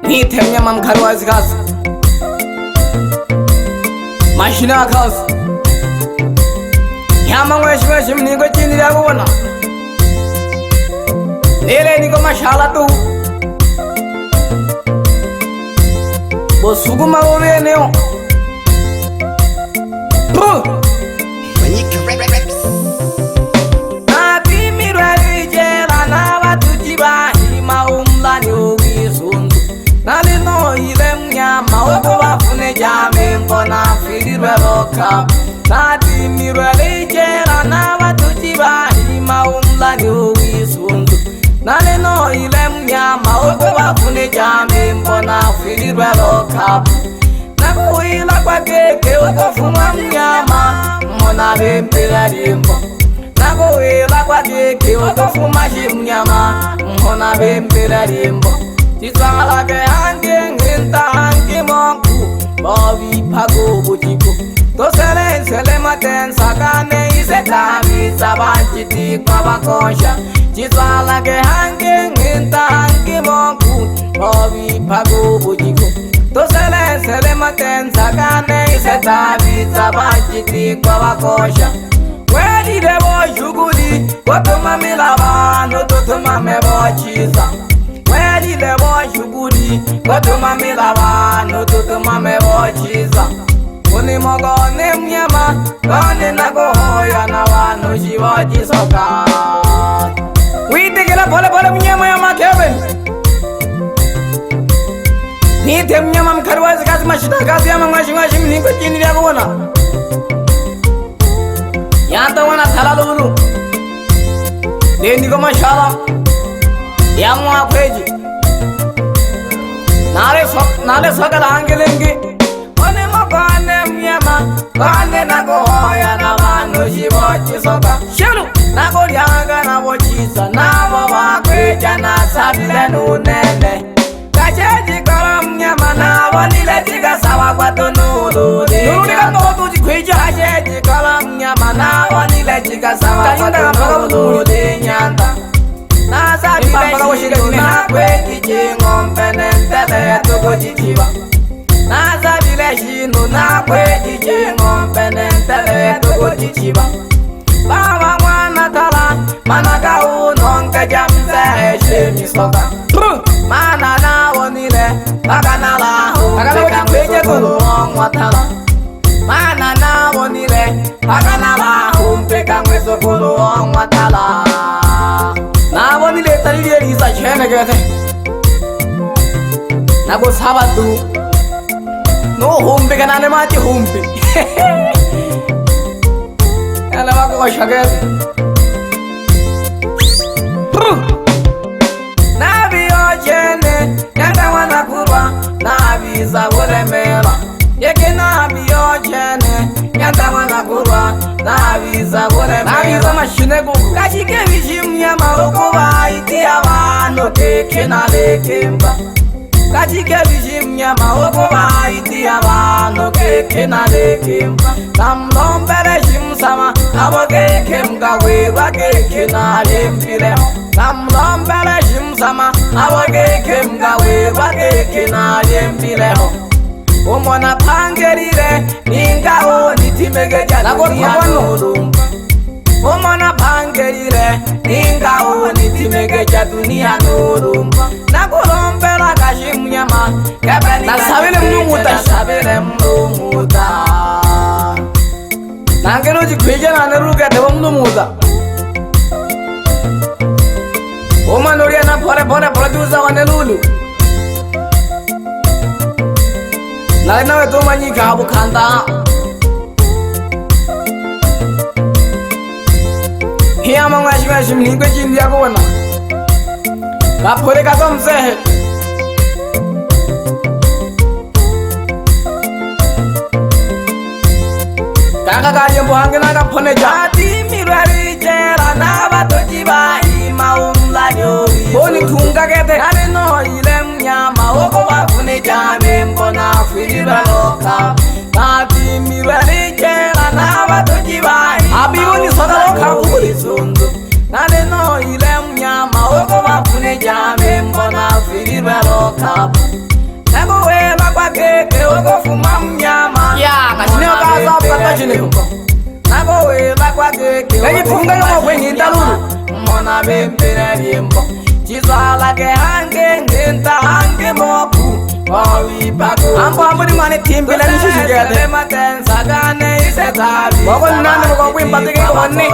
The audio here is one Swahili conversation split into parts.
Nite mnyama mkali wazi kazi mashina kazi nyama ngweshi mningo chini ya kuona nile niko mashala tu bosuguma ubeneo Jame mbona firirwe roka Nati mirwe lijera na watuji bahima umlani uwisundu Nale no ile mnyama uko wafune jame mbona firirwe roka Nakuila kwa keke uko fuma mnyama Mbona bempira limbo Nakuila kwa keke uko fuma shimnyama Mbona bempira limbo Tisala ke hange nginta hangi monku Bawi pago bujiko To sele maten sakane ise kami sabachiti kwa bakosha Chiswala ke hangi nginta hangi monku Bawi pago bujiko To sele maten sakane ise kami sabachiti kwa bakosha Wedi debo shuguli Kotuma milabano totuma mebo chisa Wedi lebo shuguri Kotuma milabano tutuma mebo chiza Uni mogone mnyama Kone na kuhoya na wano shivo jisoka Wite kila pole mnyama ya makeben Nite mnyama mkaruwazi kazi mashita kazi ya mwashi mningo chini ya kuona Yanta wana talalulu Dendiko mashala ya mwa kweji Nale sokala angelengi One mogone mnyama Kone na kuhoya na wano shivo jisoka Shilu na kulianga na wochisa Na wawa kweja na sabile nunene Kacheji kala mnyama na wanile tiga sawa kwa tonulu Nurudi kato tuji kweja Kacheji kala mnyama na wanile tiga sawa kwa tonulu nyanda Nasa bile shilu na kweji jingombe nentele tuko jijiwa Nasa bile shilu na kweji jingombe nentele tuko jijiwa Baba mwana tala manaka unonke jamze shemi soka Mana na wonile Kakana lahu Peka mweje kulu ongwa tala Mana na wonile Kakana lahu Peka mwezo kulu ongwa tala Na wonile talili elisa chene gete Nago sabatu No humpe kanane machi humpe Yana wako kwa shagete Yanda wana kurwa Nabi za ulemela Yeke nabi yochene Yanda wana kurwa Nabi za ulemela Nabi za mashine gugu Kashike vishimnyama Ukuba iti abano Keke na lekemba Kashike vishimnyama Ukuba iti abano Keke na lekemba Namlombele shimsama Abo keke mkawewa Keke na lempilemo Namlombele shimsama Awa keke mkawewa keke na yembileho Umona pangerire Ningao nitimegeja dunia nurumba Umona pangerire Ningao nitimegeja dunia nurumba Nakulombela kashimnyama Nasabile mnumuta Nasabile mnumuta Nangelo jikweja na neruga dewa mnumuta Oma noria na pole juza wane lulu Nale nawe tuma nyika habu kanda Hiya mwashi mningwe jindi ya kuona Kapore kato msehe Kaka kaya mbuhange na kapone jati mirwari jera na batoji bahi maumlanyo Boni tunga kete Nale no ile mnyama Woko wafune jame mbona firirwe loka Kati mirwari jera na batoji bahi Abiyoni soda loka uli sundu Nale no ile mnyama Woko wafune jame mbona firirwe loka bembere rimbo Chisala ke hange ngenta hange moku Wawi paku Ampa amudi mani timbele nishisi gede Lema tensa gane ise tabi Wako nane wako wimpa tiki kwani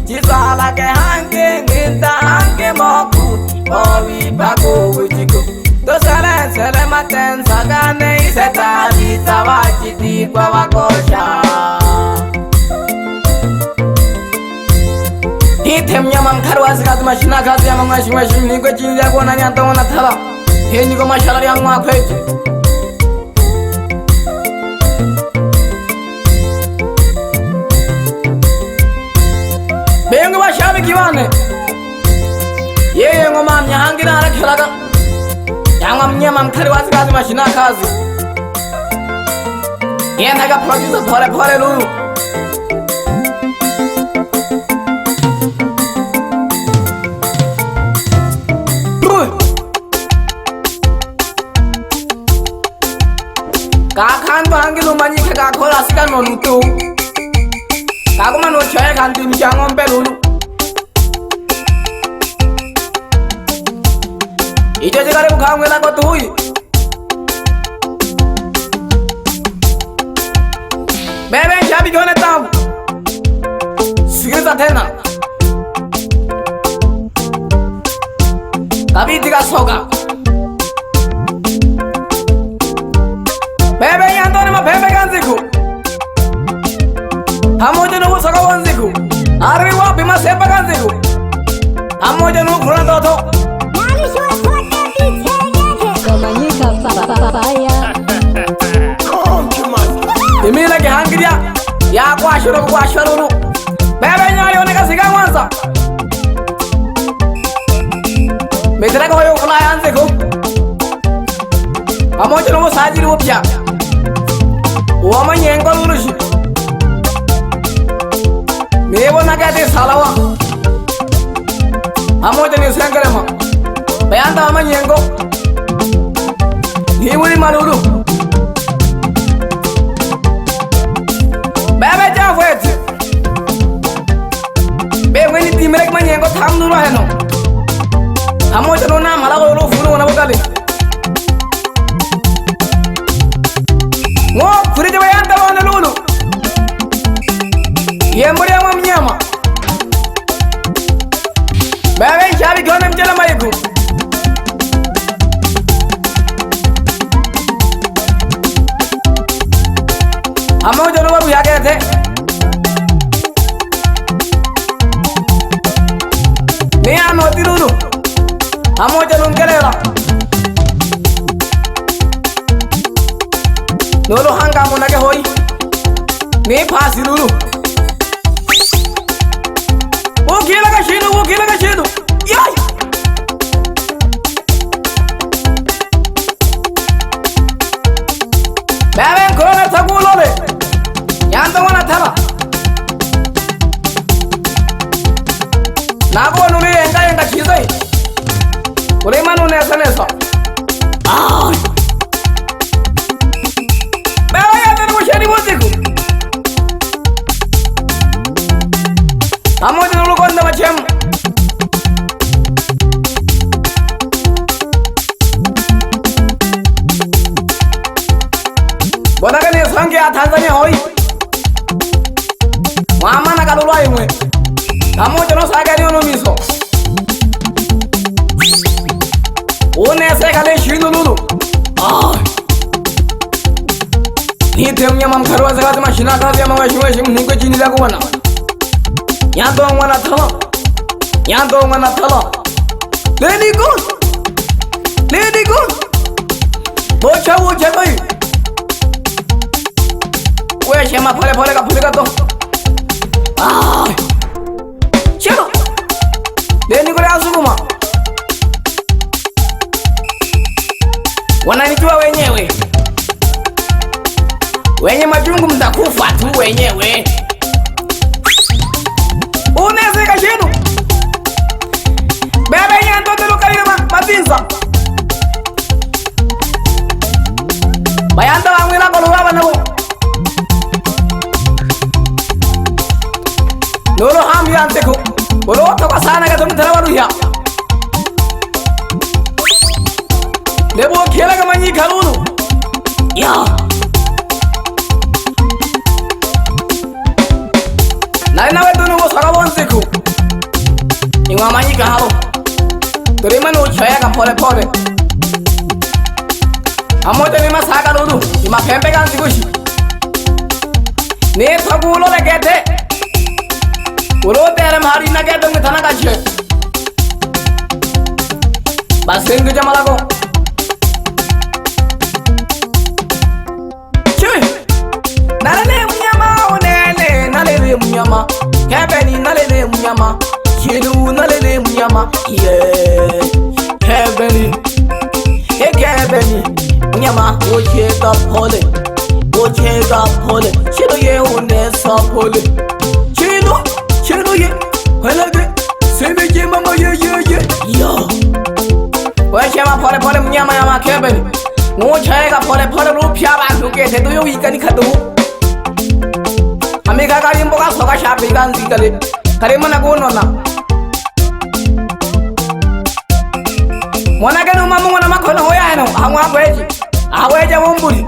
Chisala ke hange ngenta hange moku Wawi paku wichiku Dosale sele matensa gane ise tabi Tawachiti kwa wakosha Item nyamam karwasi kazi mashina kazi ya mamashimashi Niko chini ya kuona nyanta wana thala Hei niko mashalari yangu wakwetu Bengu washabi kiwane Yeye ngoma mnyahangi na harakelaga Yangu mnyamam karwasi kazi mashina kazi Yendaga producer pole pole lulu Kakan bangi lumanyi ke kakola sika nonutu Kakuma no choye kanti mchango mbelulu Ijo jikare bukangwe lako tuhui Bebe nshabi kione tamu Sikiriza tena Kabitika soga Bebe yandone mapembe kanziku Hamoja nuhu soka wanziku Arwi wapi masepa kanziku Hamoja nuhu kurana toto Komanyika papaya Imila ki hangiria Ya kwa shuru Bebe nyari oneka sika wanza Metreka hoyo kula yanziku Hamoja nuhu sajiri upya Wama nyengo lurushi Mewo nagati salawa Hamoja ni sengerema Bayanda wama nyengo Hiwuli maruru Bebe jafweti Bewe ni timerek manyengo tamduru heno Hamoja nuna malago ulu funu wana bukali Ngo kurije bayanda wana lulu Yemburi ama mnyama Bebe nshabi kione mchele mayiku Hama ujonu wabu ya kete Ni anoti lulu Hama ujonu mkelela Nolo hanga munake hoi Ni pasi lulu Wukila kashidu Yay Bebe korona taku ulole Yanda wana thala Nako nuli yenga chizai Kulima nune nesa Bebe yanda ni musheni muziku Hamoja nulu konda machemu Bonaka ni sangi ya Tanzania hoi Mama na kalulwa imwe Hamoja no sagari ono miso Unese kale shinu lulu Nite mnyama mkarwa zakati mashina kazi ya mawashiweshi mniko chini za kuwana Yanto wana thala Lady good Bocha koi Uwe shema pole kapulika to Shema Lady good asukuma Wananijua wenyewe Wenye majungu mtakufa tu wenyewe Unese kashidu Bebe yanto telu kalina matinza Bayanda wangwila koluwa wanawo Nolo hamu yanteku Olo toka sana kato mtala wadu Lebo kela kama nyika lulu. Ya. Na wetu nuko saka bonsiku. Ingwa manyika halo. Terima no chaya ka pole pole. Amote ni masaka lulu. Ima pembe kan sikushi. Ne sagulo le gete. Ulo tere mari na gete ngitana kache. Basengu jamalago. Nalele munyama onele nalele munyama Kebeni nalele munyama Chilu nalele munyama Yeah Kebeni Kebeni munyama Ochega pole Chilu ye unesa pole Chilu ye Helage Sebeje mama ye Yo Wechema pole munyama yama Kebeni Ochega pole rupya bantu kete tuyo ikani kadu Amiga kari mboga soka shapi ganzi kale kare mana gonona mwana kanu mamu mwana makono hoya eno amwa kweji aweja wombuli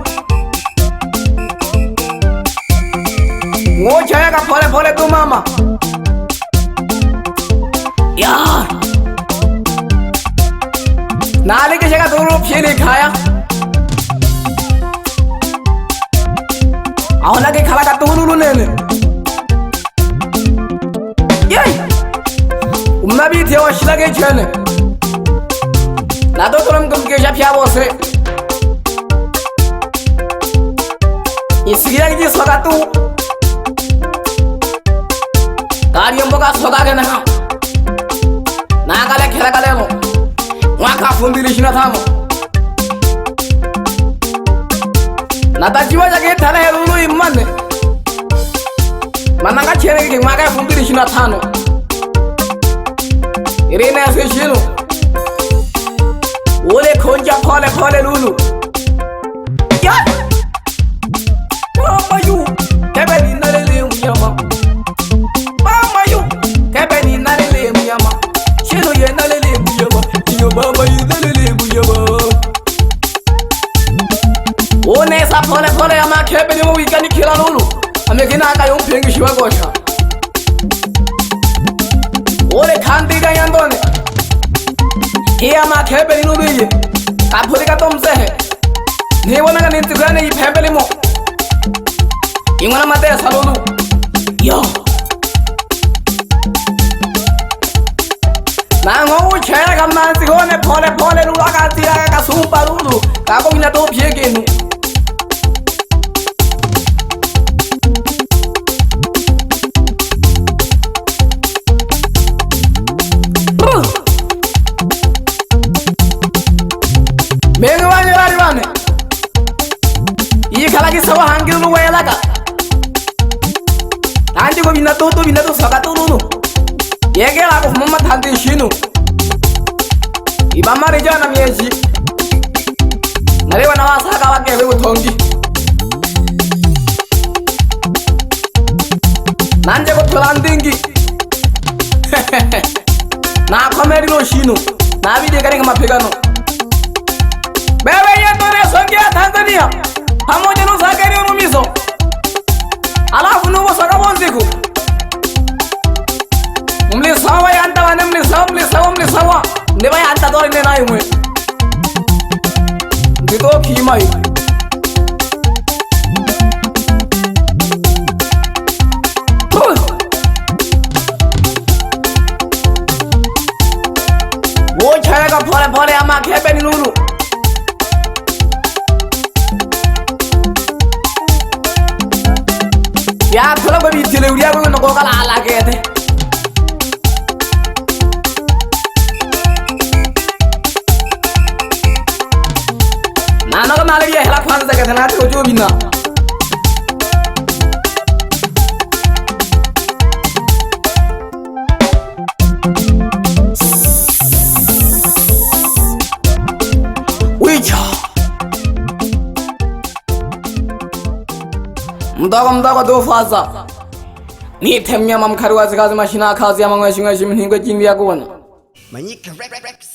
ngocha yaka pole tu mama ya nali kishaka turu pshini khaya ahona ke khala ka tuhululu nene yey umnabi theo shilage chene na do tolam kum ke japya bose isigira ki sogatu kariyambo ka sogage na kale khela kale mo waka fundili shina thamo Nata jiwa jage thana helulu imane Mananga chere ke maka fundiri shina thano Irene ase shino Ole khonja phole lulu Ya Mama yu Kebeni nalele munyama Mama yu Kebeni nalele munyama Shino ye nalele munyama Iyo mama yu nalele munyama One sa pole ama kebeni mo wikani kila lulu amekina aka yompengi shiwa gosha Ole kandi ga yandone Iya ma kebeni lulu ye kapuri ka tomsehe Ni wona ga nintigane yi pembeli mo Ingona mate salulu Yo Na ngo chera ga manzi gone pole lulu aga tira ga sumpa lulu ka ko bina to piegenu Mengu wanyarari wane Iyi kala ki sawa hangiru nu wayalaga Andi ko bina to sakatu lulu Yegela ko mama thandi shinu Ibama rejana miezi Nalewa na wasaka wake wewe tongi Nanje ko tulandingi Na komedi no shinu Na vide kari kama pegano Bebe yetu ne songia Tanzania pamoja no sakari unumizo Alafu nubo saka bonziku Mlisawa yanta wane mlisawa Ndeba yanta dori nena yumwe Ndito kima yu Wochaya ka pole ama kebeni lulu Ya thola ko bitile uriya ko no ko kala ala kete Nana ko mali ya hela kwanza kete na to jobina Mdaga do faza Ni temnya mam karuwa zikazi mashina kazi ya mangwe shinga shimin hingo jindi ya kuwana Manyika Rex